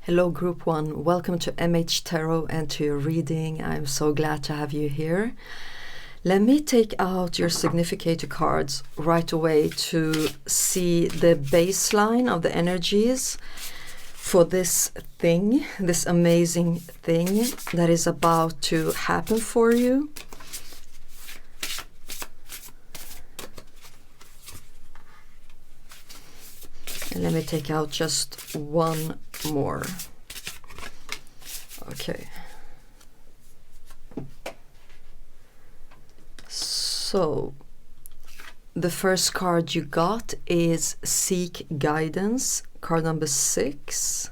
Hello Group 1, welcome to MH Tarot and to your reading. I'm so glad to have you here. Let me take out your significator cards right away to see the baseline of the energies for this thing, this amazing thing that is about to happen for you. And let me take out just one more. Okay. So, the first card you got is Seek Guidance, card number 6.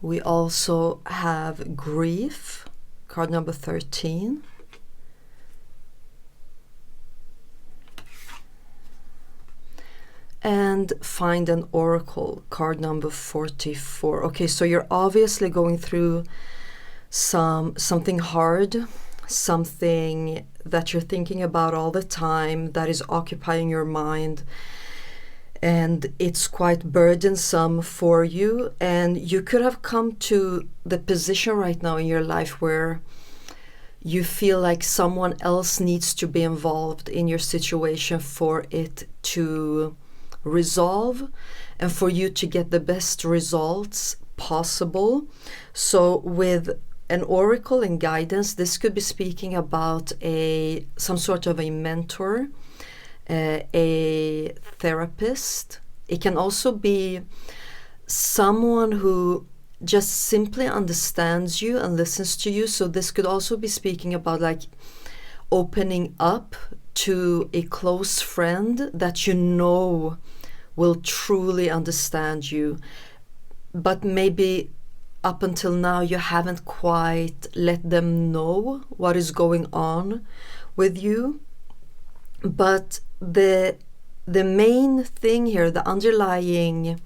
We also have Grief, card number 13. And Find an Oracle, card number 44. Okay, so you're obviously going through something hard, something that you're thinking about all the time, that is occupying your mind, and it's quite burdensome for you. And you could have come to the position right now in your life where you feel like someone else needs to be involved in your situation for it to resolve and for you to get the best results possible. So with an oracle and guidance, this could be speaking about some sort of a mentor, a therapist. It can also be someone who just simply understands you and listens to you. So this could also be speaking about like opening up to a close friend that you know will truly understand you, but maybe up until now you haven't quite let them know what is going on with you. But the main thing here, the underlying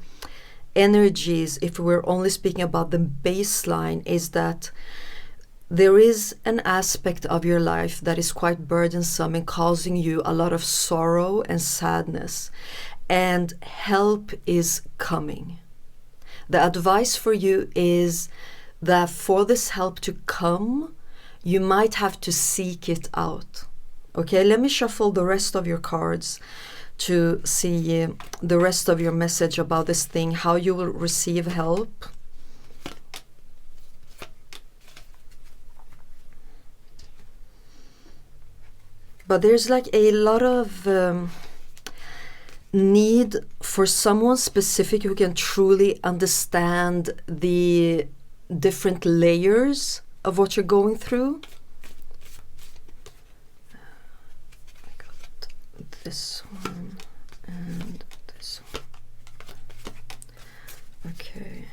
energies, if we're only speaking about the baseline, is that there is an aspect of your life that is quite burdensome and causing you a lot of sorrow and sadness, and help is coming. The advice for you is that for this help to come, you might have to seek it out. Okay, let me shuffle the rest of your cards to see the rest of your message about this thing, how you will receive help. But there's like a lot of need for someone specific who can truly understand the different layers of what you're going through. I got this one and this one. Okay.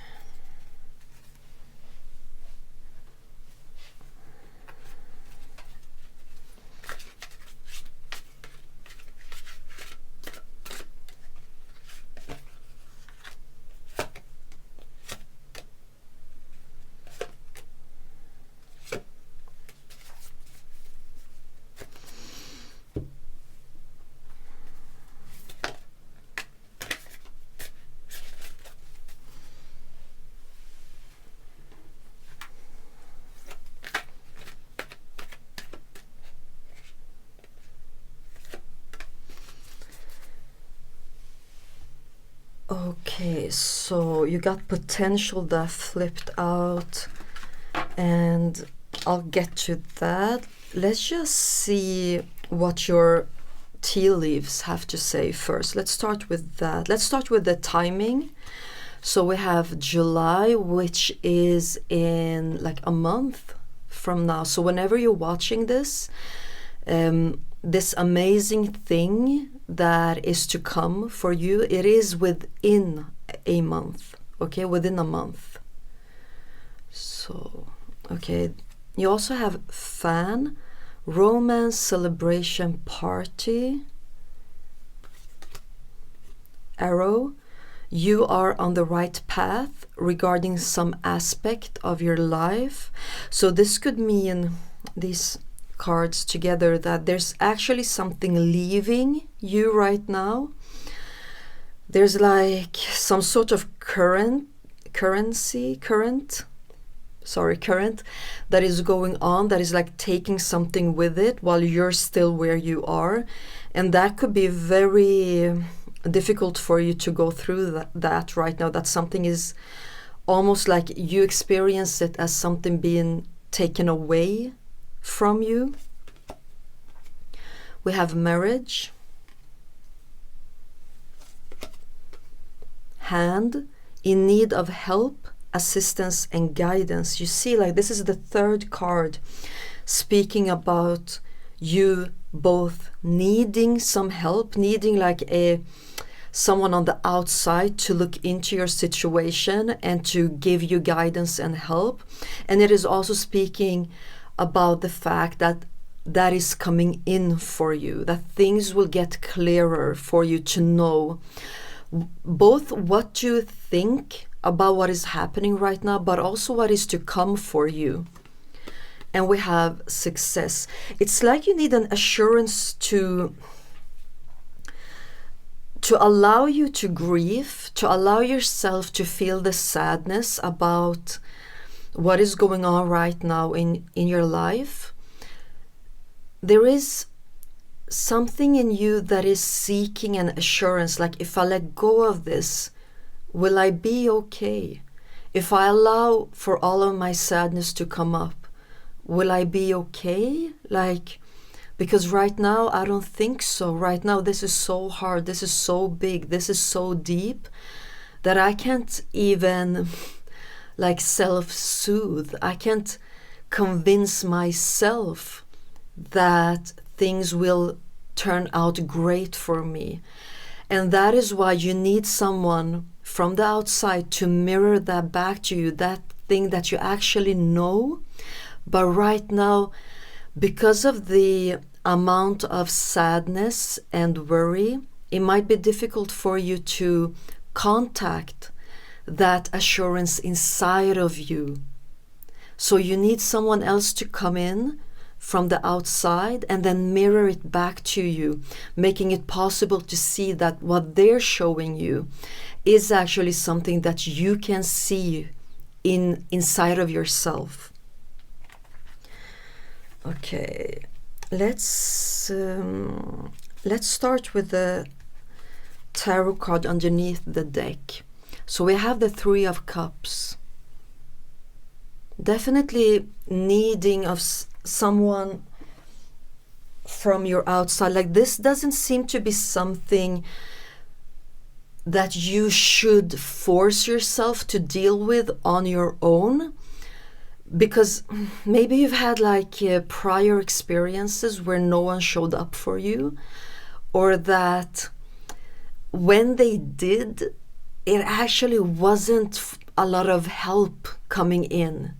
Okay, so you got potential that flipped out, and I'll get to that. Let's just see what your tea leaves have to say first. Let's start with that. Let's start with the timing. So we have July, which is in like a month from now. So whenever you're watching this, this amazing thing that is to come for you, it is within a month. Okay, within a month. So, okay, you also have Fan, Romance, Celebration, Party, Arrow. You are on the right path regarding some aspect of your life. So this could mean, these cards together, that there's actually something leaving you right now there's like some sort of current that is going on, that is like taking something with it while you're still where you are. And that could be very difficult for you to go through that right now. That something is almost like you experience it as something being taken away from you. We have marriage, hand, in need of help, assistance and guidance. You see, like this is the third card, speaking about you both needing some help, needing like someone on the outside to look into your situation and to give you guidance and help. And it is also speaking about the fact that that is coming in for you, that things will get clearer for you to know both what you think about what is happening right now, but also what is to come for you. And we have success. It's like you need an assurance to allow you to grieve, to allow yourself to feel the sadness about what is going on right now in your life. There is something in you that is seeking an assurance, like if I let go of this, will I be okay? If I allow for all of my sadness to come up, will I be okay? Like, because right now I don't think so. Right now this is so hard, this is so big, this is so deep that I can't even like self-soothe. I can't convince myself that things will turn out great for me. And that is why you need someone from the outside to mirror that back to you, that thing that you actually know. But right now, because of the amount of sadness and worry, it might be difficult for you to contact that assurance inside of you. So you need someone else to come in from the outside and then mirror it back to you, making it possible to see that what they're showing you is actually something that you can see inside of yourself. Okay, let's start with the tarot card underneath the deck. So we have the Three of Cups. Definitely needing of someone from your outside. Like this doesn't seem to be something that you should force yourself to deal with on your own, because maybe you've had like prior experiences where no one showed up for you, or that when they did, it actually wasn't a lot of help coming in.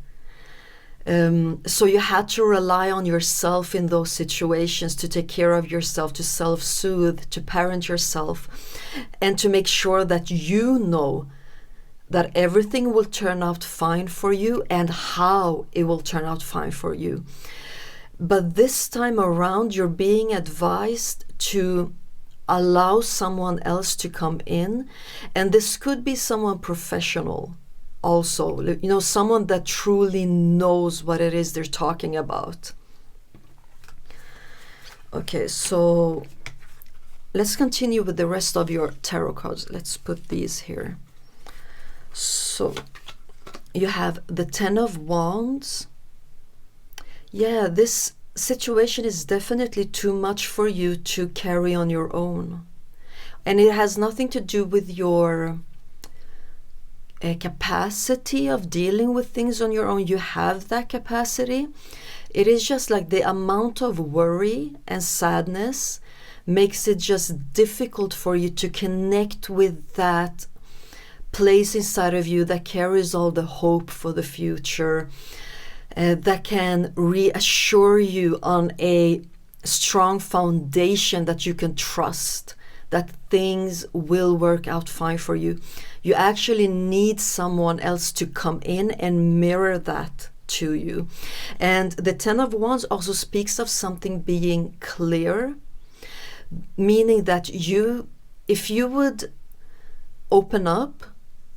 So you had to rely on yourself in those situations to take care of yourself, to self-soothe, to parent yourself, and to make sure that you know that everything will turn out fine for you and how it will turn out fine for you. But this time around, you're being advised to allow someone else to come in, and this could be someone professional also, you know, someone that truly knows what it is they're talking about. Okay, so let's continue with the rest of your tarot cards. Let's put these here. So you have the Ten of Wands. Yeah, this situation is definitely too much for you to carry on your own. And it has nothing to do with your capacity of dealing with things on your own. You have that capacity. It is just like the amount of worry and sadness makes it just difficult for you to connect with that place inside of you that carries all the hope for the future, that can reassure you on a strong foundation that you can trust, that things will work out fine for you. You actually need someone else to come in and mirror that to you. And the Ten of Wands also speaks of something being clear, meaning that if you would open up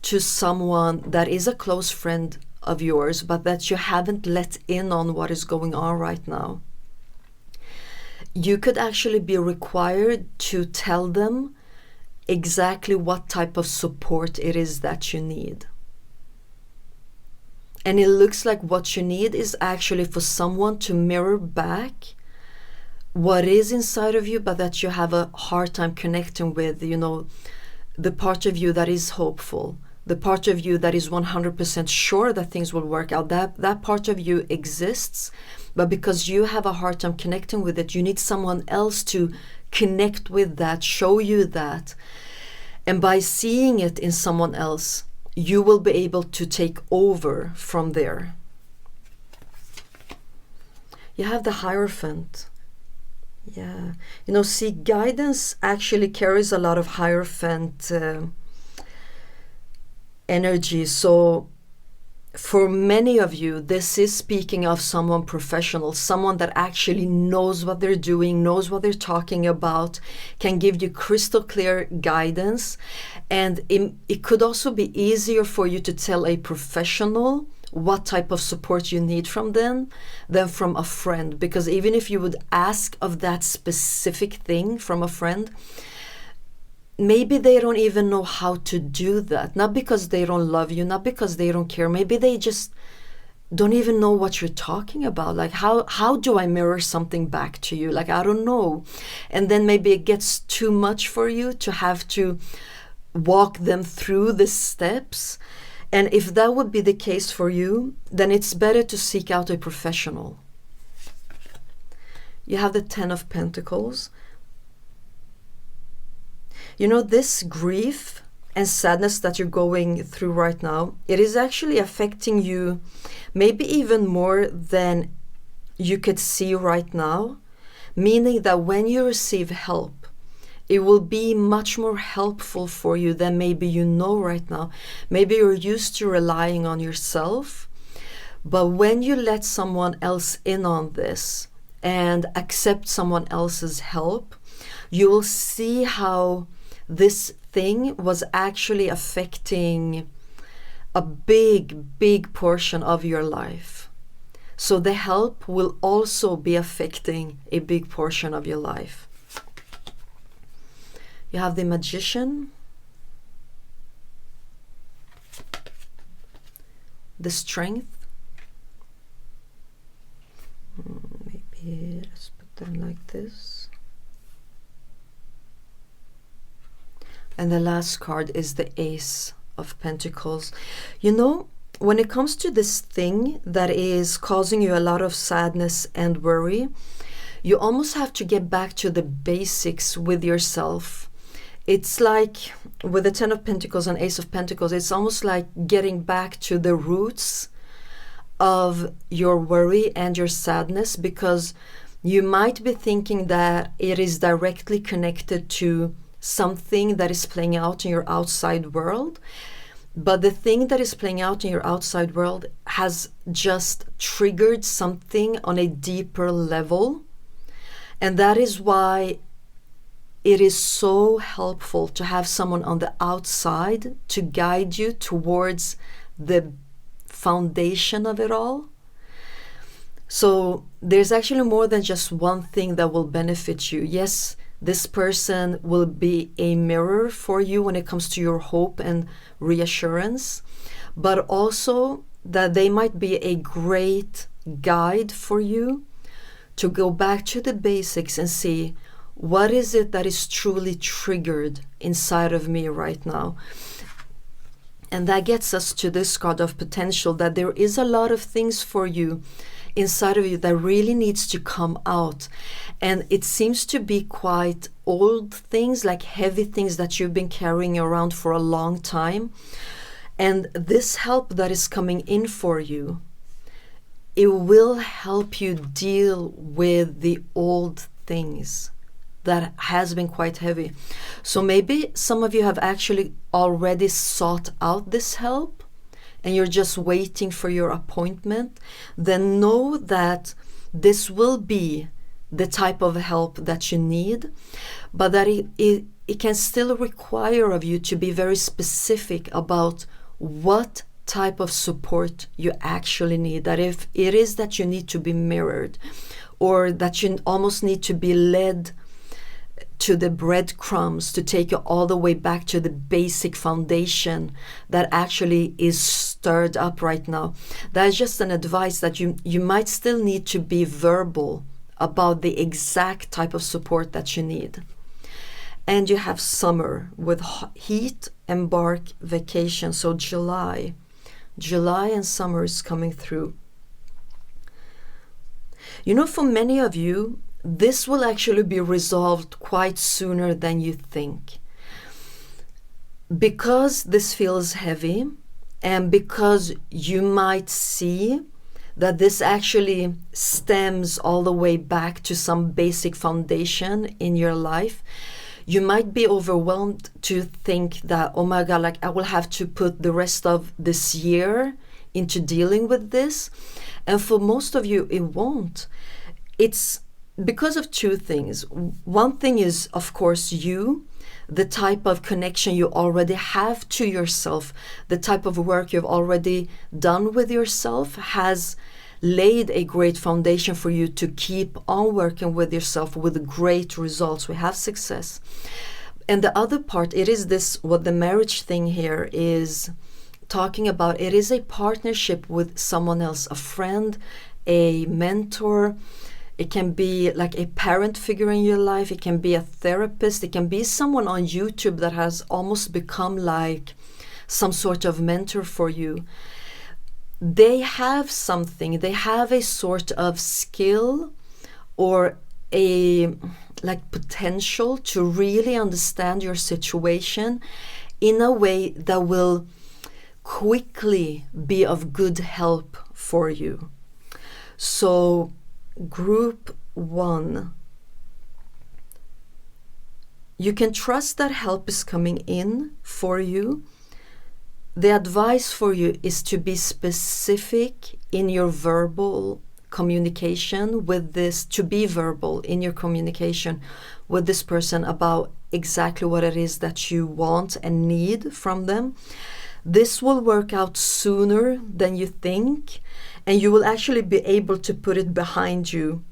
to someone that is a close friend of yours, but that you haven't let in on what is going on right now, you could actually be required to tell them exactly what type of support it is that you need. And it looks like what you need is actually for someone to mirror back what is inside of you, but that you have a hard time connecting with, the part of you that is hopeful, the part of you that is 100% sure that things will work out. That part of you exists, but because you have a hard time connecting with it, you need someone else to connect with that, show you that. And by seeing it in someone else, you will be able to take over from there. You have the Hierophant. Yeah. See, guidance actually carries a lot of Hierophant energy. So for many of you, this is speaking of someone professional, someone that actually knows what they're doing, knows what they're talking about, can give you crystal clear guidance. And it could also be easier for you to tell a professional what type of support you need from them than from a friend. Because even if you would ask of that specific thing from a friend, maybe they don't even know how to do that. Not because they don't love you, not because they don't care. Maybe they just don't even know what you're talking about. Like, how do I mirror something back to you? Like, I don't know. And then maybe it gets too much for you to have to walk them through the steps. And if that would be the case for you, then it's better to seek out a professional. You have the Ten of Pentacles. This grief and sadness that you're going through right now, it is actually affecting you maybe even more than you could see right now, meaning that when you receive help, it will be much more helpful for you than maybe you know right now. Maybe you're used to relying on yourself, but when you let someone else in on this and accept someone else's help, you will see how this thing was actually affecting a big portion of your life. So the help will also be affecting a big portion of your life. You have the Magician, the Strength. Maybe let's put them like this. And the last card is the Ace of Pentacles. When it comes to this thing that is causing you a lot of sadness and worry, you almost have to get back to the basics with yourself. It's like with the Ten of Pentacles and Ace of Pentacles, it's almost like getting back to the roots of your worry and your sadness, because you might be thinking that it is directly connected to something that is playing out in your outside world. But the thing that is playing out in your outside world has just triggered something on a deeper level. And that is why it is so helpful to have someone on the outside to guide you towards the foundation of it all. So there's actually more than just one thing that will benefit you. Yes, this person will be a mirror for you when it comes to your hope and reassurance, but also that they might be a great guide for you to go back to the basics and see, what is it that is truly triggered inside of me right now? And that gets us to this card of Potential, that there is a lot of things for you inside of you that really needs to come out. And it seems to be quite old things, like heavy things that you've been carrying around for a long time. And this help that is coming in for you, it will help you deal with the old things that has been quite heavy. So maybe some of you have actually already sought out this help and you're just waiting for your appointment. Then know that this will be the type of help that you need, but that it can still require of you to be very specific about what type of support you actually need. That if it is that you need to be mirrored, or that you almost need to be led to the breadcrumbs to take you all the way back to the basic foundation that actually is stirred up right now. That is just an advice that you might still need to be verbal about the exact type of support that you need. And you have summer with heat and bark vacation. So July and summer is coming through. You know, for many of you, this will actually be resolved quite sooner than you think. Because this feels heavy, and because you might see that this actually stems all the way back to some basic foundation in your life, you might be overwhelmed to think that, oh my God, like I will have to put the rest of this year into dealing with this. And for most of you, it won't. It's because of two things. One thing is, of course, the type of connection you already have to yourself, the type of work you've already done with yourself has laid a great foundation for you to keep on working with yourself with great results. We have success. And the other part, it is this, what the marriage thing here is talking about. It is a partnership with someone else, a friend, a mentor. It can be like a parent figure in your life. It can be a therapist. It can be someone on YouTube that has almost become like some sort of mentor for you. They have something, they have a sort of skill or a like potential to really understand your situation in a way that will quickly be of good help for you. So group 1, you can trust that help is coming in for you. The advice for you is to be specific in your verbal communication with this, to be verbal in your communication with this person about exactly what it is that you want and need from them. This will work out sooner than you think, and you will actually be able to put it behind you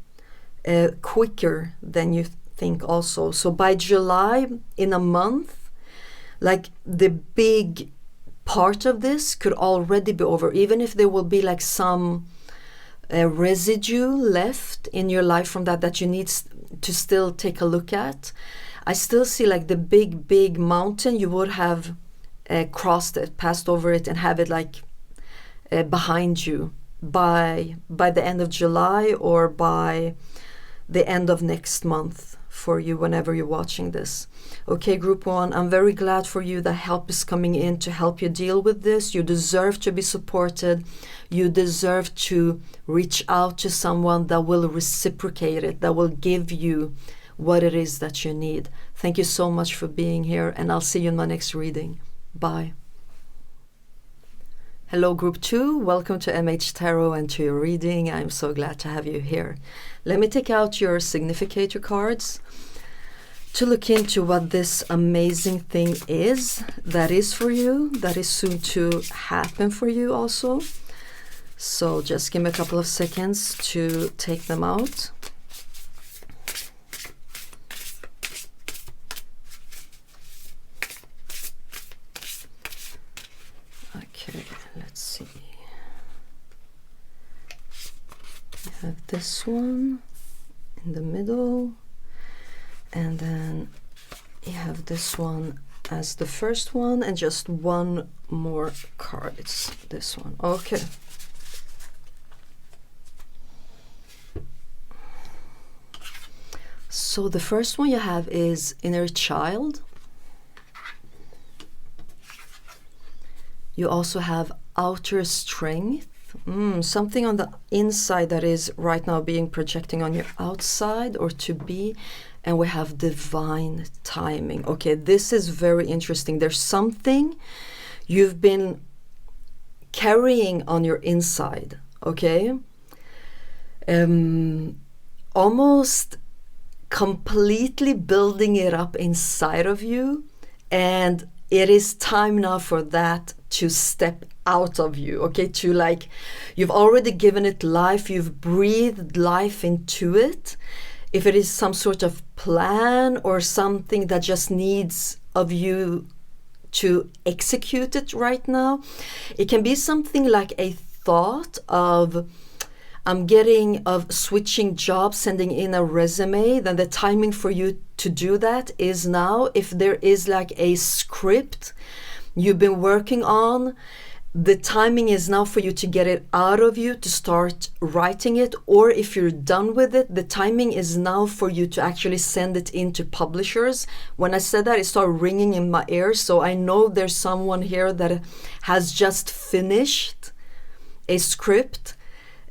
quicker than you think also. So by July, in a month, like the big part of this could already be over, even if there will be like some residue left in your life from that you need to still take a look at. I still see like the big mountain, you would have crossed it, passed over it, and have it like behind you by the end of July or by the end of next month for you whenever you're watching this. Okay, group 1, I'm very glad for you that help is coming in to help you deal with this. You deserve to be supported. You deserve to reach out to someone that will reciprocate it, that will give you what it is that you need. Thank you so much for being here, and I'll see you in my next reading. Bye. Hello, group 2. Welcome to MH Tarot and to your reading. I'm so glad to have you here. Let me take out your significator cards to look into what this amazing thing is that is for you, that is soon to happen for you also. So just give me a couple of seconds to take them out. Okay, let's see. We have this one in the middle, and then you have this one as the first one, and just one more card. It's this one. Okay. So the first one you have is inner child. You also have outer strength. Something on the inside that is right now being projecting on your outside or to be. And we have divine timing. Okay, this is very interesting. There's something you've been carrying on your inside, okay? almost completely building it up inside of you, and it is time now for that to step out of you, okay? To like, you've already given it life, you've breathed life into it. If it is some sort of plan or something that just needs of you to execute it right now, it can be something like a thought of switching jobs, sending in a resume. Then the timing for you to do that is now. If there is like a script you've been working on, the timing is now for you to get it out of you, to start writing it. Or if you're done with it, the timing is now for you to actually send it into publishers. When I said that, it started ringing in my ears. So I know there's someone here that has just finished a script.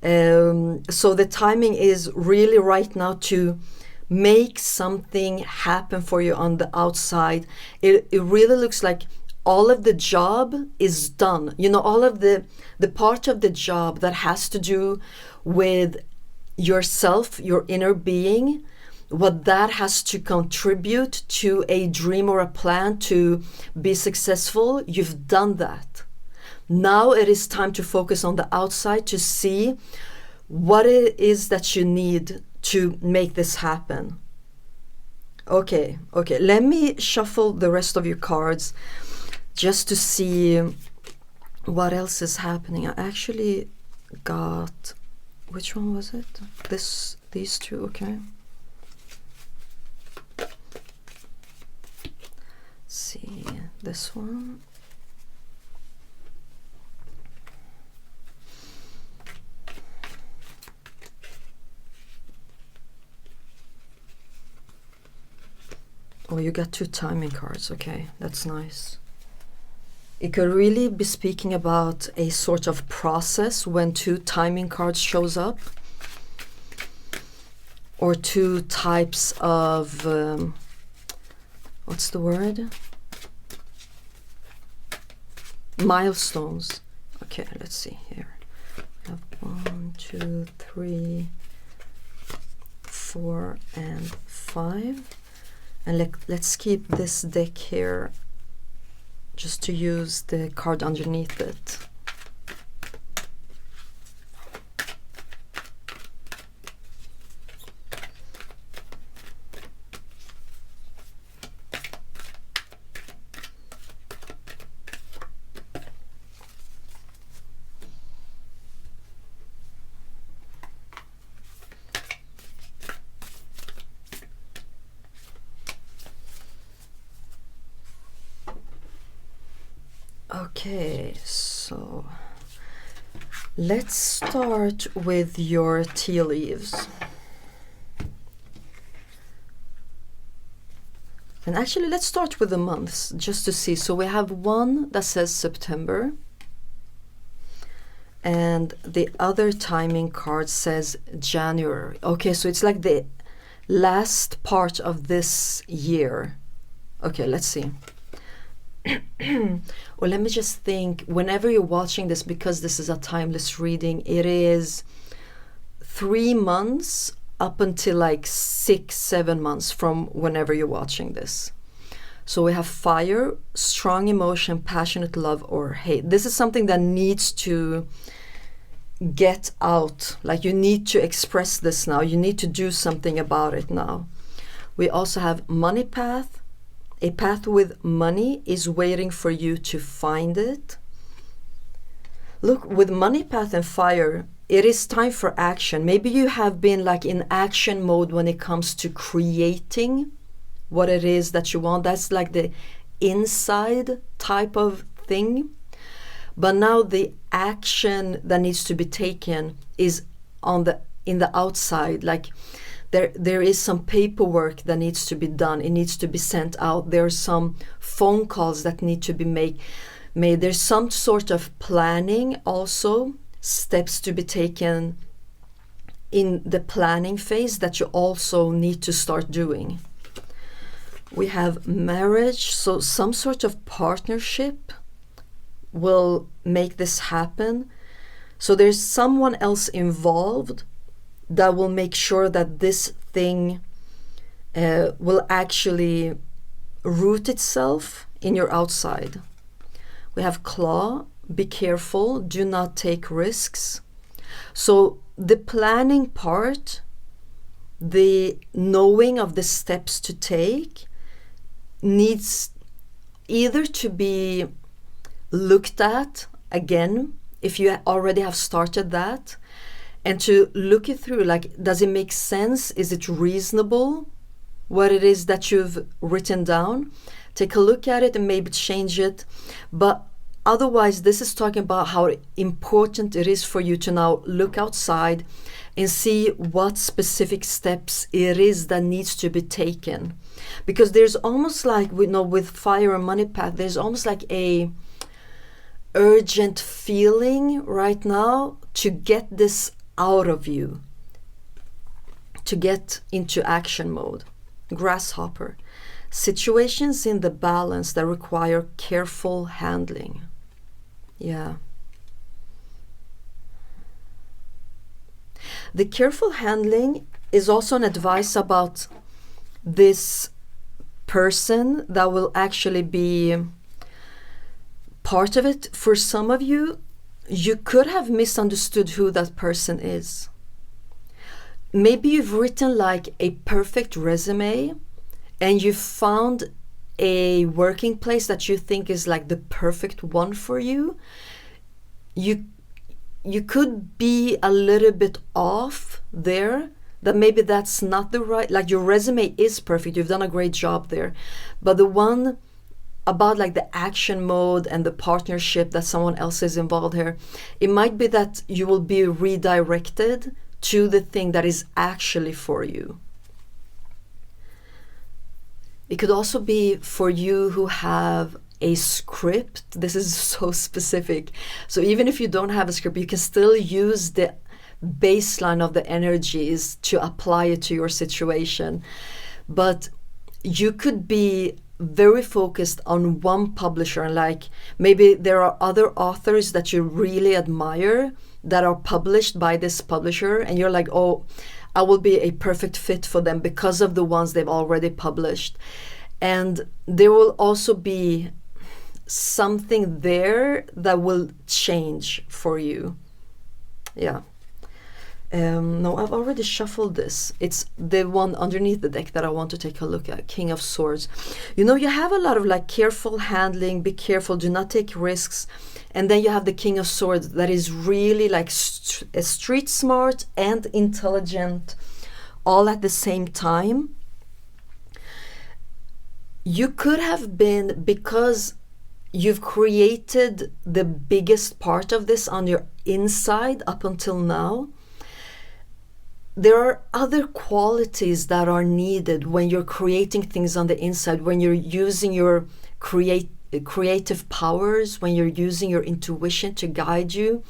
So the timing is really right now to make something happen for you on the outside. It really looks like all of the job is done. You know, all of the part of the job that has to do with yourself, your inner being, what that has to contribute to a dream or a plan to be successful, you've done that. Now it is time to focus on the outside to see what it is that you need to make this happen. Okay, let me shuffle the rest of your cards just to see what else is happening. I actually got, which one was it? These two, okay. Let's see, this one. Oh, you got two timing cards. Okay, that's nice. It could really be speaking about a sort of process when two timing cards shows up, or two types of what's the word? Milestones. Okay, let's see here. We have 1, 2, 3, 4, and 5. And let's keep this deck here just to use the card underneath it. Okay, so let's start with your tea leaves. And actually, let's start with the months just to see. So we have one that says September, and the other timing card says January. Okay, so it's like the last part of this year. Okay, let's see. Well, let me just think, whenever you're watching this, because this is a timeless reading, it is 3 months up until like 6-7 months from whenever you're watching this. So we have fire, strong emotion, passionate love, or hate. This is something that needs to get out. Like, you need to express this now. You need to do something about it now. We also have money path. A path with money is waiting for you to find it. Look, with money path and fire, it is time for action. Maybe you have been like in action mode when it comes to creating what it is that you want. That's like the inside type of thing. But now the action that needs to be taken is in the outside. Like, there is some paperwork that needs to be done. It needs to be sent out. There are some phone calls that need to be made. There's some sort of planning also, steps to be taken in the planning phase that you also need to start doing. We have marriage, so some sort of partnership will make this happen. So there's someone else involved that will make sure that this thing will actually root itself in your outside. We have claw, be careful, do not take risks. So the planning part, the knowing of the steps to take, needs either to be looked at again, if you already have started that, and to look it through, like, does it make sense? Is it reasonable, what it is that you've written down? Take a look at it and maybe change it. But otherwise, this is talking about how important it is for you to now look outside and see what specific steps it is that needs to be taken. Because there's almost like, we know with fire and money path, there's almost like a urgent feeling right now to get this out of you, to get into action mode. Grasshopper, situations in the balance that require careful handling. Yeah. The careful handling is also an advice about this person that will actually be part of it. For some of you, you could have misunderstood who that person is. Maybe you've written like a perfect resume and you found a working place that you think is like the perfect one for you. You could be a little bit off there, that maybe that's not the right, like your resume is perfect, you've done a great job there, but the one about like the action mode and the partnership that someone else is involved here, it might be that you will be redirected to the thing that is actually for you. It could also be for you who have a script. This is so specific. So even if you don't have a script, you can still use the baseline of the energies to apply it to your situation. But you could be very focused on one publisher, and like maybe there are other authors that you really admire that are published by this publisher, and you're like, oh, I will be a perfect fit for them because of the ones they've already published. And there will also be something there that will change for you. Yeah. No, I've already shuffled this. It's the one underneath the deck that I want to take a look at, King of Swords. You know, you have a lot of like careful handling, be careful, do not take risks. And then you have the King of Swords that is really like street smart and intelligent all at the same time. You could have been, because you've created the biggest part of this on your inside up until now, there are other qualities that are needed when you're creating things on the inside, when you're using your creative powers, when you're using your intuition to guide you.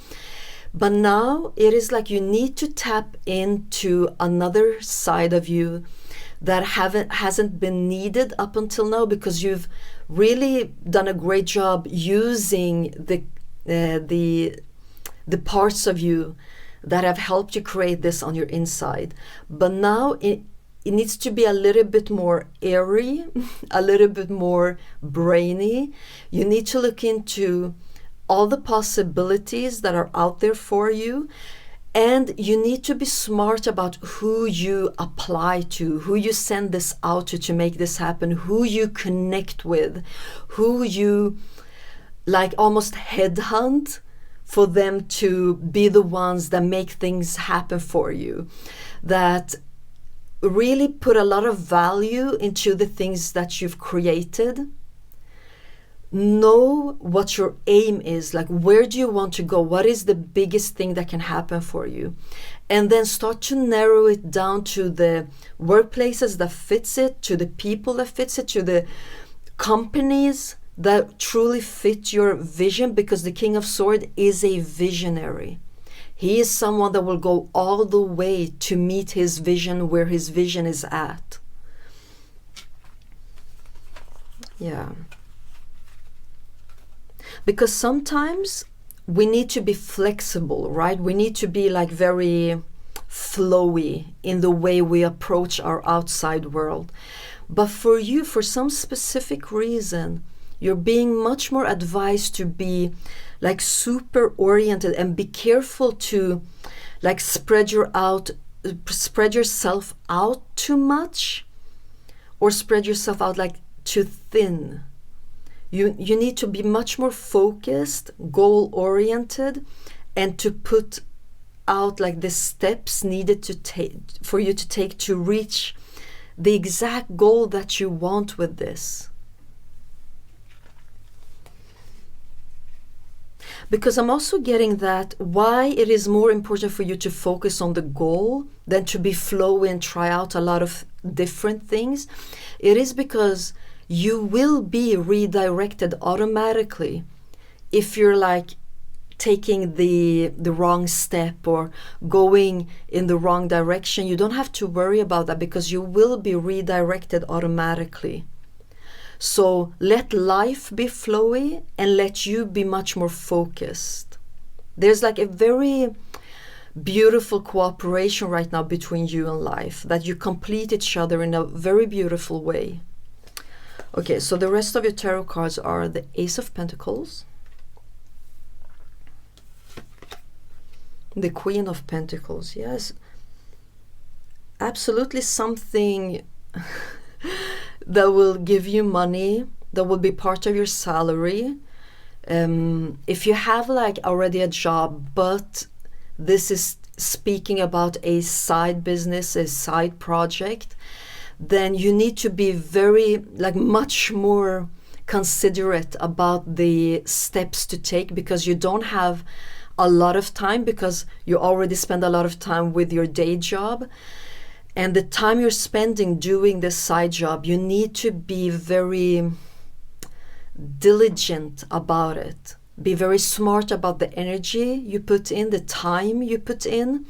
But now it is like you need to tap into another side of you that hasn't been needed up until now, because you've really done a great job using the parts of you that have helped you create this on your inside. But now it needs to be a little bit more airy, a little bit more brainy. You need to look into all the possibilities that are out there for you. And you need to be smart about who you apply to, who you send this out to make this happen, who you connect with, who you like almost headhunt for them to be the ones that make things happen for you, that really put a lot of value into the things that you've created. Know what your aim is, like where do you want to go, what is the biggest thing that can happen for you, and then start to narrow it down to the workplaces that fits it, to the people that fits it, to the companies that truly fit your vision, because the King of Swords is a visionary. He is someone that will go all the way to meet his vision where his vision is at. Yeah. Because sometimes we need to be flexible, right? We need to be like very flowy in the way we approach our outside world. But for you, for some specific reason, you're being much more advised to be like super oriented and be careful to like spread yourself out too much, or spread yourself out like too thin. You need to be much more focused, goal oriented, and to put out like the steps needed to take for you to take to reach the exact goal that you want with this. Because I'm also getting that why it is more important for you to focus on the goal than to be flowy and try out a lot of different things. It is because you will be redirected automatically if you're like taking the wrong step or going in the wrong direction. You don't have to worry about that because you will be redirected automatically. So let life be flowy and let you be much more focused. There's like a very beautiful cooperation right now between you and life, that you complete each other in a very beautiful way. Okay, so the rest of your tarot cards are the Ace of Pentacles, the Queen of Pentacles. Yes, absolutely something that will give you money, that will be part of your salary. If you have like already a job, but this is speaking about a side business, a side project, then you need to be very, like much more considerate about the steps to take, because you don't have a lot of time, because you already spend a lot of time with your day job. And the time you're spending doing this side job, you need to be very diligent about it. Be very smart about the energy you put in, the time you put in,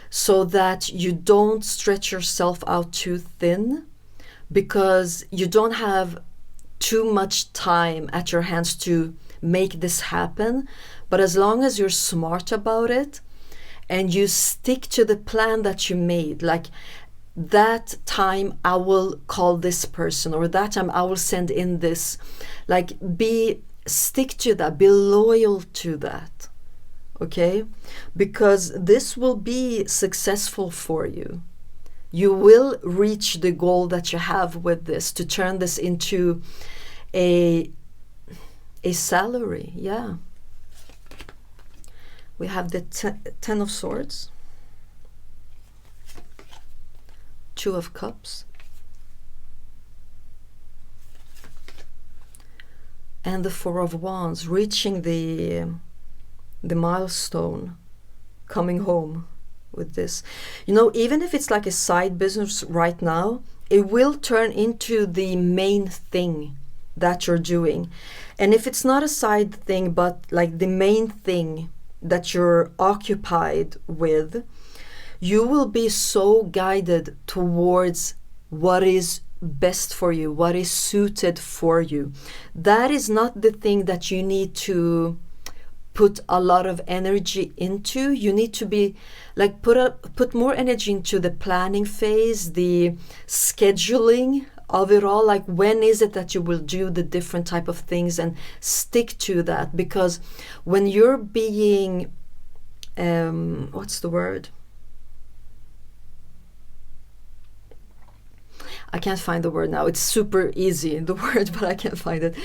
so that you don't stretch yourself out too thin, because you don't have too much time at your hands to make this happen. But as long as you're smart about it and you stick to the plan that you made, like that time I will call this person, or that time I will send in this, like stick to that, be loyal to that, okay? Because this will be successful for you. You will reach the goal that you have with this, to turn this into a salary. Yeah. We have the Ten of Swords, Two of Cups, and the Four of Wands, reaching the milestone, coming home with this. You know, even if it's like a side business right now, it will turn into the main thing that you're doing. And if it's not a side thing, but like the main thing that you're occupied with, you will be so guided towards what is best for you, what is suited for you. That is not the thing that you need to put a lot of energy into. You need to be like put more energy into the planning phase, the scheduling of it all. Like, when is it that you will do the different type of things, and stick to that. Because when you're being what's the word? I can't find the word now. It's super easy, the word, but I can't find it.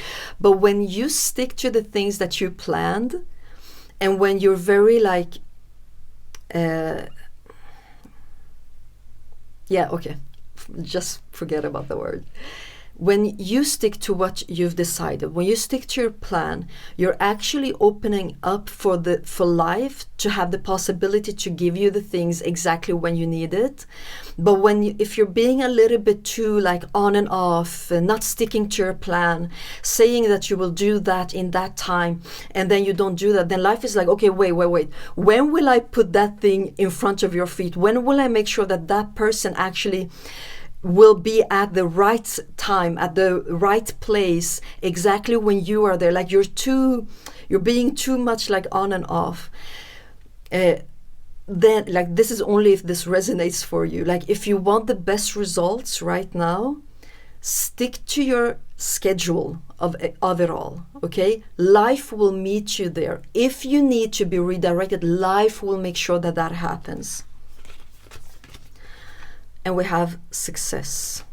But when you stick to the things that you planned, and when you're very like, just forget about the word. When you stick to what you've decided, when you stick to your plan, you're actually opening up for life to have the possibility to give you the things exactly when you need it. But if you're being a little bit too like on and off, not sticking to your plan, saying that you will do that in that time, and then you don't do that, then life is like, okay, wait. When will I put that thing in front of your feet? When will I make sure that that person actually will be at the right time, at the right place, exactly when you are there? Like, you're being too much like on and off. then like this is only if this resonates for you. Like if you want the best results right now, stick to your schedule of it all, okay? Life will meet you there. If you need to be redirected, life will make sure that that happens. And we have success.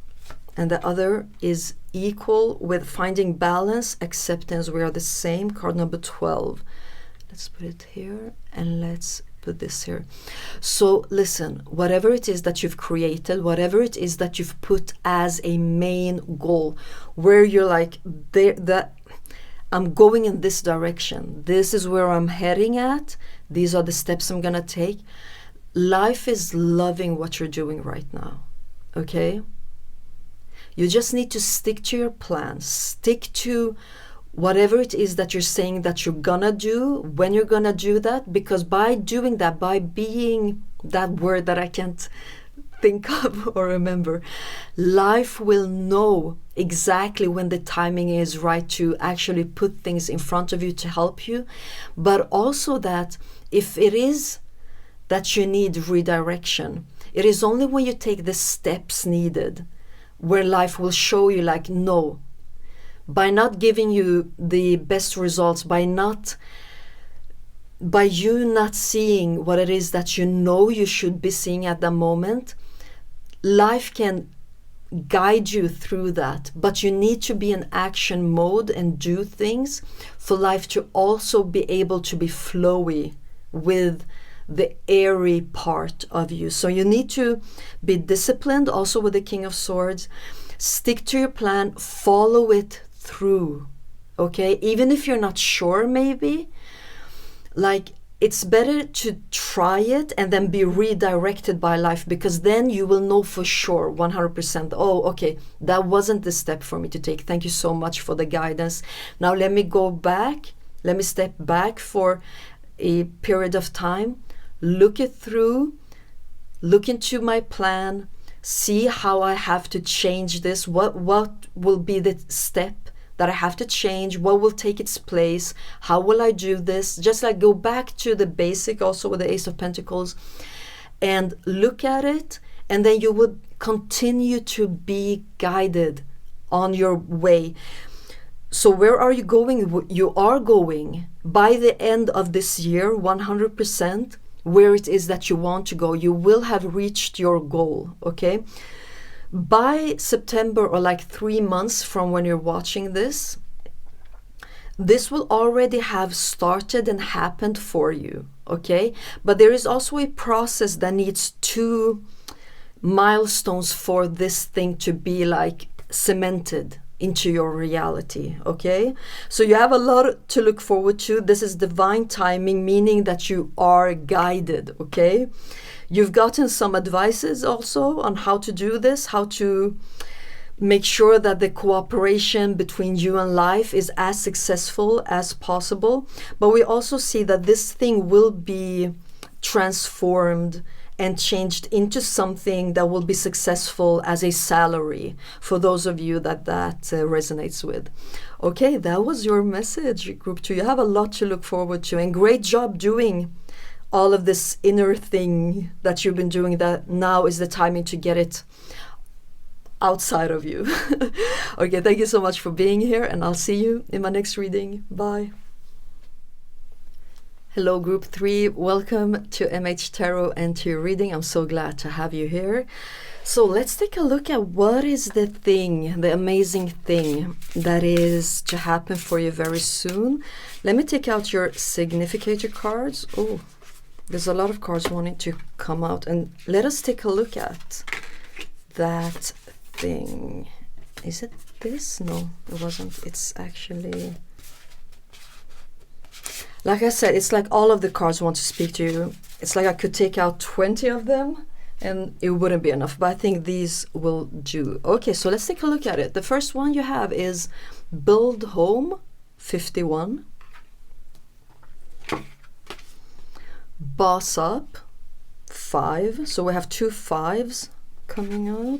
And the other is equal with finding balance, acceptance. We are the same. Card number 12. Let's put it here and let's put this here. So listen, whatever it is that you've created, whatever it is that you've put as a main goal, where you're like, that I'm going in this direction, this is where I'm heading at, these are the steps I'm gonna take. Life is loving what you're doing right now, okay? You just need to stick to your plan, stick to whatever it is that you're saying that you're gonna do, when you're gonna do that, because by doing that, by being that word that I can't think of or remember, life will know exactly when the timing is right to actually put things in front of you to help you. But also that if it is that you need redirection, it is only when you take the steps needed where life will show you like, no, by not giving you the best results, by you not seeing what it is that you know you should be seeing at the moment, life can guide you through that. But you need to be in action mode and do things for life to also be able to be flowy with the airy part of you. So you need to be disciplined also with the King of Swords. Stick to your plan, follow it through, okay? Even if you're not sure, maybe, like, it's better to try it and then be redirected by life, because then you will know for sure 100%, oh, okay, that wasn't the step for me to take. Thank you so much for the guidance. Now let me go back, let me step back for a period of time, look it through, look into my plan, see how I have to change this, what will be the step that I have to change, what will take its place, how will I do this? Just like go back to the basic also with the Ace of Pentacles and look at it, and then you would continue to be guided on your way. So where are you going? You are going by the end of this year 100% where it is that you want to go. You will have reached your goal, okay? By September, or like 3 months from when you're watching this, this will already have started and happened for you, okay? But there is also a process that needs 2 milestones for this thing to be like cemented into your reality, okay? So you have a lot to look forward to. This is divine timing, meaning that you are guided, okay? You've gotten some advices also on how to do this, how to make sure that the cooperation between you and life is as successful as possible. But we also see that this thing will be transformed and changed into something that will be successful as a salary for those of you that resonates with. Okay, that was your message, group 2. You have a lot to look forward to, and great job doing all of this inner thing that you've been doing, that now is the timing to get it outside of you. Okay, thank you so much for being here, and I'll see you in my next reading. Bye. Hello, group 3. Welcome to MH Tarot and to your reading. I'm so glad to have you here. So let's take a look at what is the thing, the amazing thing that is to happen for you very soon. Let me take out your significator cards. Oh, there's a lot of cards wanting to come out, and let us take a look at that thing. Is it this? No, it wasn't. It's actually, like I said, it's like all of the cards want to speak to you. It's like I could take out 20 of them and it wouldn't be enough, but I think these will do. Okay, so let's take a look at it. The first one you have is Build Home 51. Boss Up 5, so we have 2 5s coming up,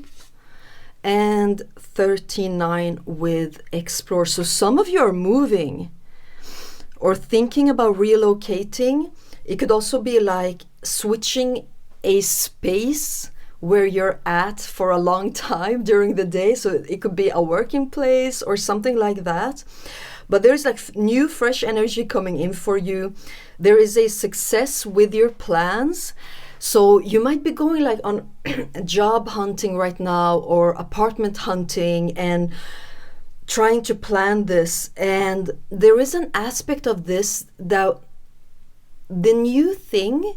and 39 with Explore. So some of you are moving or thinking about relocating. It could also be like switching a space where you're at for a long time during the day. So it could be a working place or something like that. But there's like new, fresh energy coming in for you. There is a success with your plans. So you might be going like on job hunting right now or apartment hunting and trying to plan this. And there is an aspect of this that the new thing,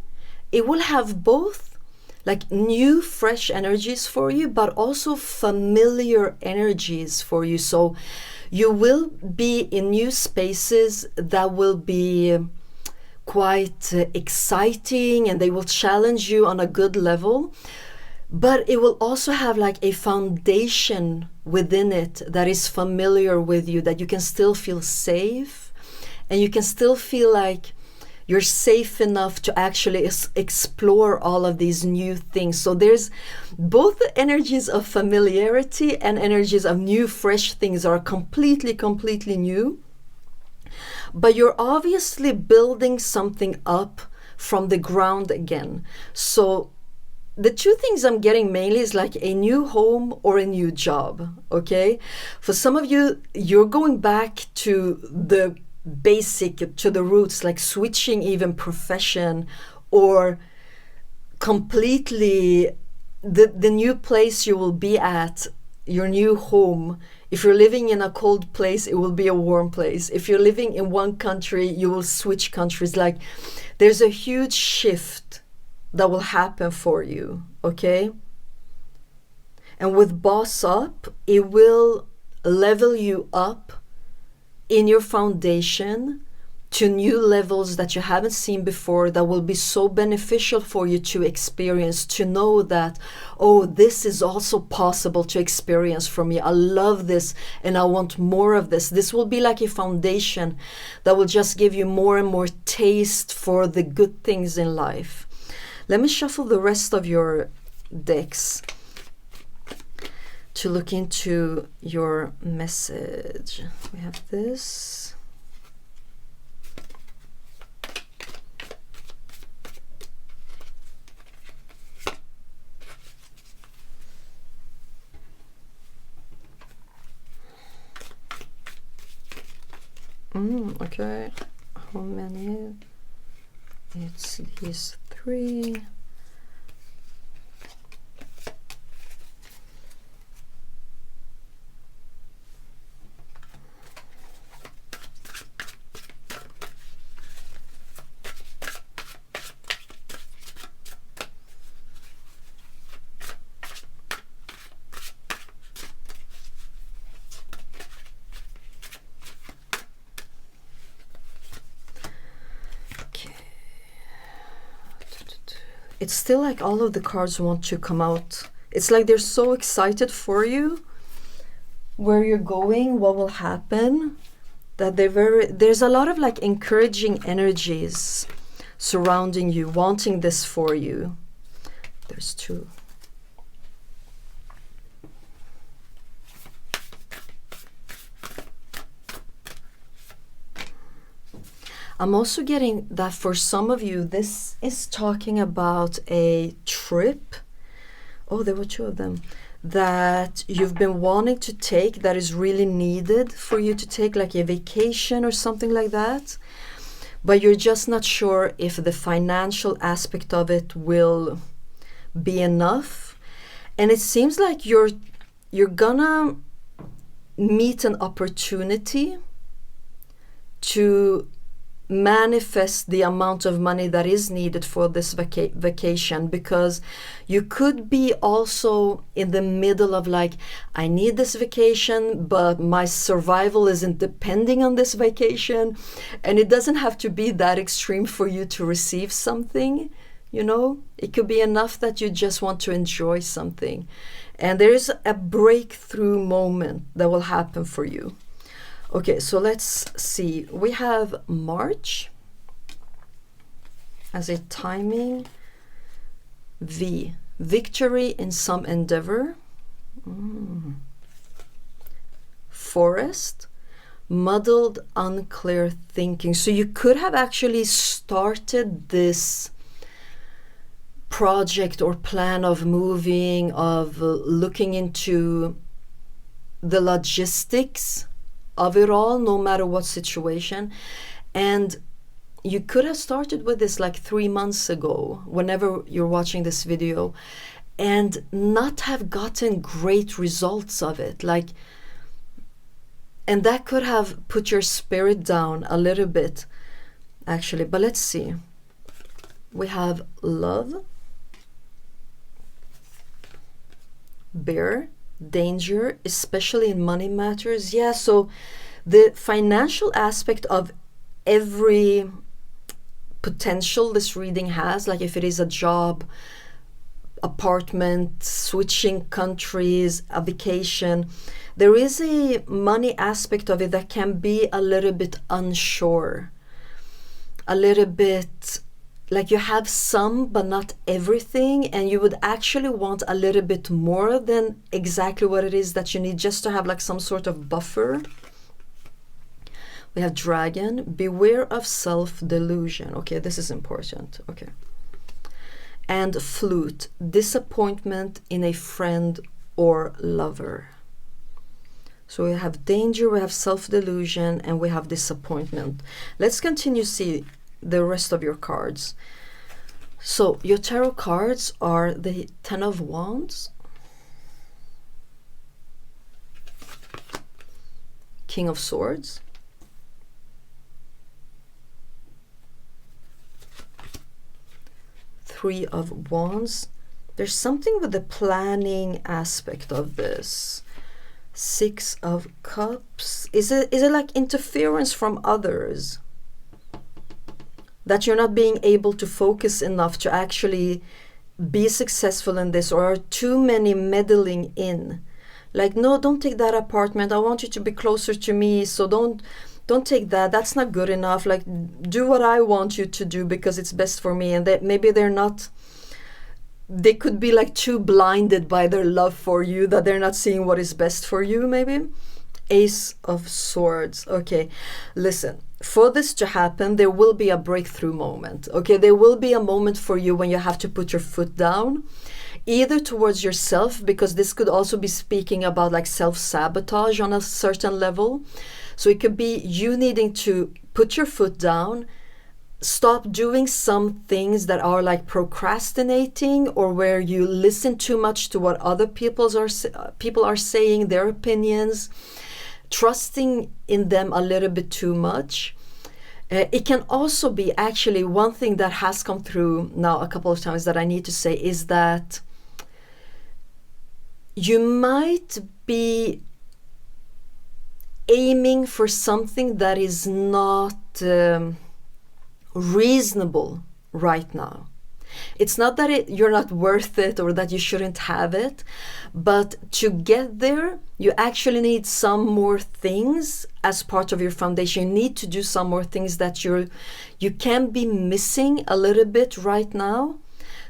it will have both like new fresh energies for you, but also familiar energies for you. So you will be in new spaces that will be quite exciting, and they will challenge you on a good level, but it will also have like a foundation within it that is familiar with you, that you can still feel safe, and you can still feel like you're safe enough to actually explore all of these new things. So there's both the energies of familiarity and energies of new, fresh things are completely new. But you're obviously building something up from the ground again. So the two things I'm getting mainly is like a new home or a new job, okay? For some of you, you're going back to the basic, to the roots, like switching even profession, or completely the new place you will be at, your new home. If you're living in a cold place, it will be a warm place. If you're living in one country, you will switch countries. Like there's a huge shift that will happen for you, okay? And with Boss Up, it will level you up in your foundation to new levels that you haven't seen before, that will be so beneficial for you to experience, to know that, oh, this is also possible to experience for me. I love this and I want more of this. This will be like a foundation that will just give you more and more taste for the good things in life. Let me shuffle the rest of your decks to look into your message. We have this. Okay, how many? It's these three. It's still like all of the cards want to come out. It's like they're so excited for you, where you're going, what will happen, that there's a lot of like encouraging energies surrounding you, wanting this for you. There's two. I'm also getting that for some of you, this is talking about a trip. Oh, there were two of them. That you've been wanting to take, that is really needed for you to take, like a vacation or something like that. But you're just not sure if the financial aspect of it will be enough. And it seems like you're gonna meet an opportunity to manifest the amount of money that is needed for this vacation, because you could be also in the middle of like, I need this vacation, but my survival isn't depending on this vacation. And it doesn't have to be that extreme for you to receive something, you know? It could be enough that you just want to enjoy something. And there is a breakthrough moment that will happen for you. Okay, so let's see. We have March as a timing. V, victory in some endeavor. Forest, muddled, unclear thinking. So you could have actually started this project or plan of moving, of looking into the logistics of it all, no matter what situation. And you could have started with this like 3 months ago, whenever you're watching this video, and not have gotten great results of it. Like, and that could have put your spirit down a little bit, actually. But let's see. We have love, bear, danger, especially in money matters. Yeah, so the financial aspect of every potential this reading has, like if it is a job, apartment, switching countries, a vacation, there is a money aspect of it that can be a little bit unsure, a little bit like you have some but not everything, and you would actually want a little bit more than exactly what it is that you need, just to have like some sort of buffer. We have dragon, beware of self-delusion. Okay, this is important. Okay. And flute, disappointment in a friend or lover. So we have danger, we have self-delusion, and we have disappointment. Let's continue see the rest of your cards. So your tarot cards are the Ten of Wands, King of Swords, Three of Wands. There's something with the planning aspect of this. Six of Cups. Is it like interference from others? That you're not being able to focus enough to actually be successful in this, or are too many meddling in? Like, no, don't take that apartment. I want you to be closer to me, so don't take that. That's not good enough. Like, do what I want you to do because it's best for me. And that maybe they could be like too blinded by their love for you that they're not seeing what is best for you, maybe. Ace of Swords. Okay, listen, for this to happen, there will be a breakthrough moment. Okay, there will be a moment for you when you have to put your foot down, either towards yourself, because this could also be speaking about like self-sabotage on a certain level. So it could be you needing to put your foot down, stop doing some things that are like procrastinating, or where you listen too much to what other people are saying, their opinions, trusting in them a little bit too much. It can also be, actually, one thing that has come through now a couple of times that I need to say is that you might be aiming for something that is not reasonable right now. It's not that you're not worth it or that you shouldn't have it, but to get there, you actually need some more things as part of your foundation. You need to do some more things that you can be missing a little bit right now.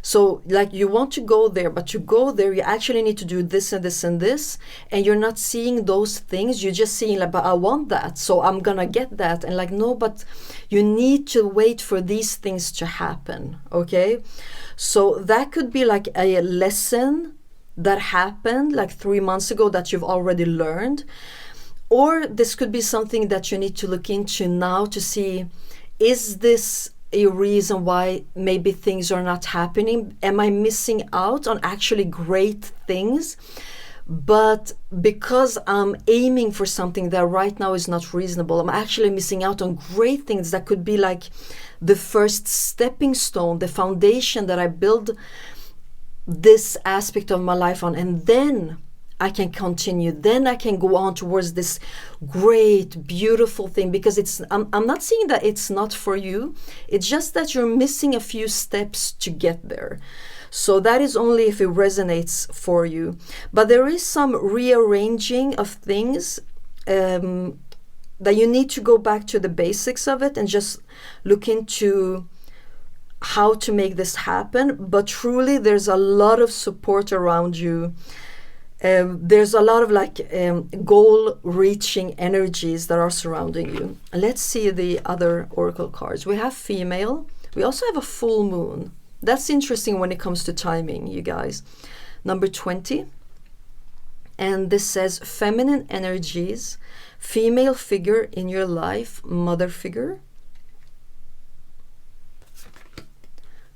So like you want to go there, but to go there, you actually need to do this and this and this, and you're not seeing those things. You're just seeing like, but I want that, so I'm gonna get that. And like, no, but you need to wait for these things to happen, okay? So that could be like a lesson that happened like 3 months ago that you've already learned. Or this could be something that you need to look into now to see, is this a reason why maybe things are not happening? Am I missing out on actually great things? But because I'm aiming for something that right now is not reasonable, I'm actually missing out on great things that could be like the first stepping stone, the foundation that I build this aspect of my life on, and then I can continue, then I can go on towards this great, beautiful thing, because I'm not saying that it's not for you. It's just that you're missing a few steps to get there. So that is only if it resonates for you. But there is some rearranging of things that you need to go back to the basics of it and just look into how to make this happen. But truly, there's a lot of support around you. There's a lot of like goal-reaching energies that are surrounding you. Let's see the other oracle cards. We have female. We also have a full moon. That's interesting when it comes to timing, you guys. Number 20. And this says feminine energies, female figure in your life, mother figure.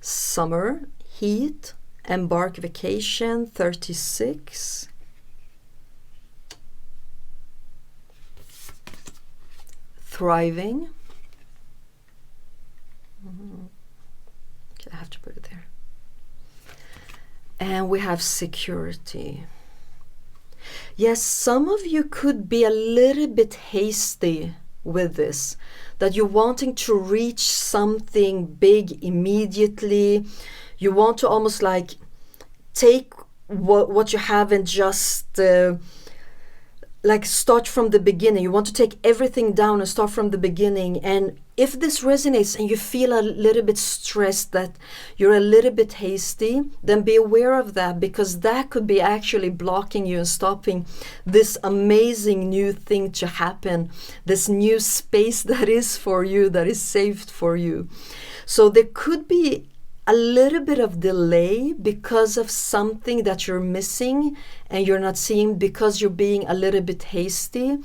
Summer, heat, embark vacation, 36. Thriving. Okay, I have to put it there. And we have security. Yes, some of you could be a little bit hasty with this, that you're wanting to reach something big immediately. You want to almost like take what you have and just like start from the beginning. You want to take everything down and start from the beginning. And if this resonates and you feel a little bit stressed, that you're a little bit hasty, then be aware of that, because that could be actually blocking you and stopping this amazing new thing to happen, this new space that is for you, that is saved for you. So there could be a little bit of delay because of something that you're missing and you're not seeing, because you're being a little bit hasty,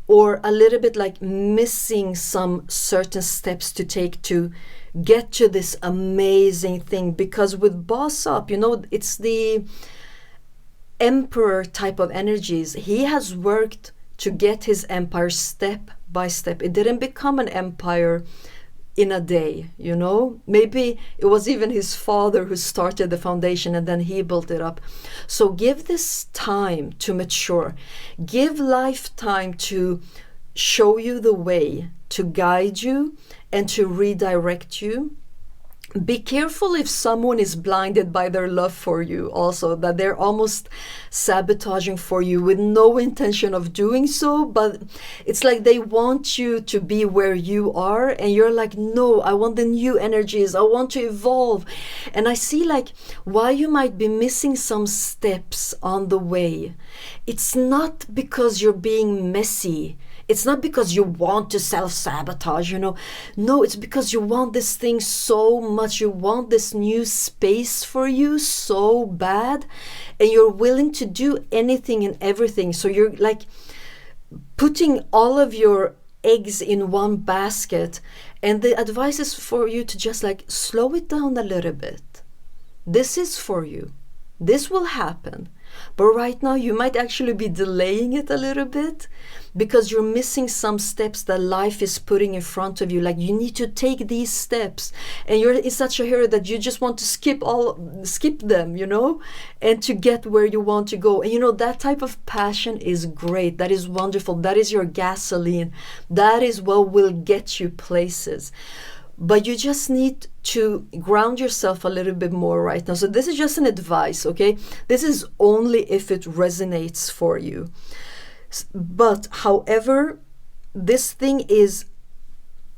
or a little bit like missing some certain steps to take to get to this amazing thing. Because with boss up, you know, it's the emperor type of energies. He has worked to get his empire step by step. It didn't become an empire in a day, you know. Maybe it was even his father who started the foundation and then he built it up. So give this time to mature. Give life time to show you the way, to guide you and to redirect you. Be careful if someone is blinded by their love for you also, that they're almost sabotaging for you with no intention of doing so, but it's like they want you to be where you are and you're like, no, I want the new energies, I want to evolve. And I see like why you might be missing some steps on the way. It's not because you're being messy. It's not because you want to self-sabotage, you know. No, it's because you want this thing so much. You want this new space for you so bad. And you're willing to do anything and everything. So you're like putting all of your eggs in one basket. And the advice is for you to just like slow it down a little bit. This is for you. This will happen. But right now you might actually be delaying it a little bit because you're missing some steps that life is putting in front of you. Like you need to take these steps and you're in such a hurry that you just want to skip them, you know, and to get where you want to go. And you know, that type of passion is great. That is wonderful. That is your gasoline. That is what will get you places. But you just need to ground yourself a little bit more right now. So this is just an advice, okay? This is only if it resonates for you. But however, this thing is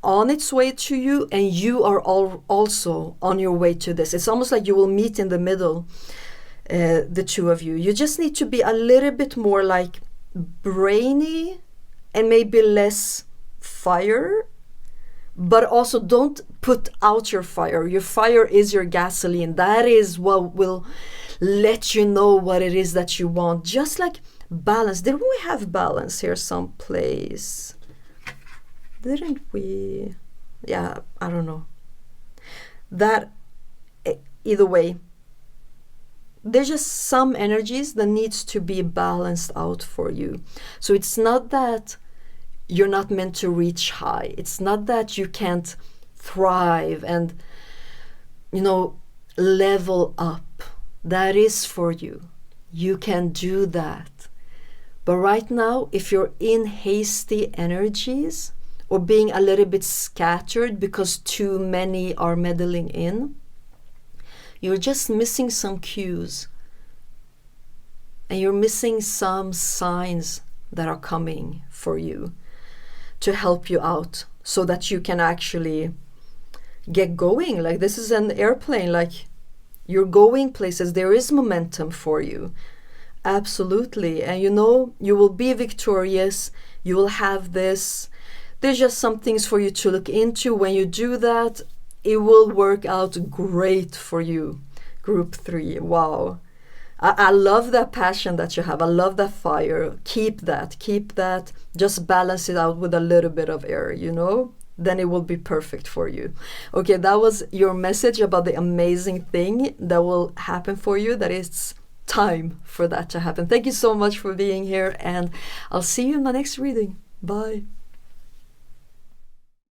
on its way to you and you are also on your way to this. It's almost like you will meet in the middle, the two of you. You just need to be a little bit more like brainy and maybe less fire. But also don't put out your fire. Your fire is your gasoline. That is what will let you know what it is that you want. Just like balance. Didn't we have balance here someplace? Didn't we? Yeah, I don't know. That, either way, there's just some energies that needs to be balanced out for you. So it's not that you're not meant to reach high. It's not that you can't thrive and, you know, level up. That is for you. You can do that. But right now, if you're in hasty energies or being a little bit scattered because too many are meddling in, you're just missing some cues. And you're missing some signs that are coming for you to help you out so that you can actually get going. Like this is an airplane, like you're going places. There is momentum for you. Absolutely. And you know, you will be victorious. You will have this. There's just some things for you to look into. When you do that, it will work out great for you. Group 3. Wow. I love that passion that you have. I love that fire. Keep that. Keep that. Just balance it out with a little bit of air, you know? Then it will be perfect for you. Okay, that was your message about the amazing thing that will happen for you. That it's time for that to happen. Thank you so much for being here, and I'll see you in my next reading. Bye.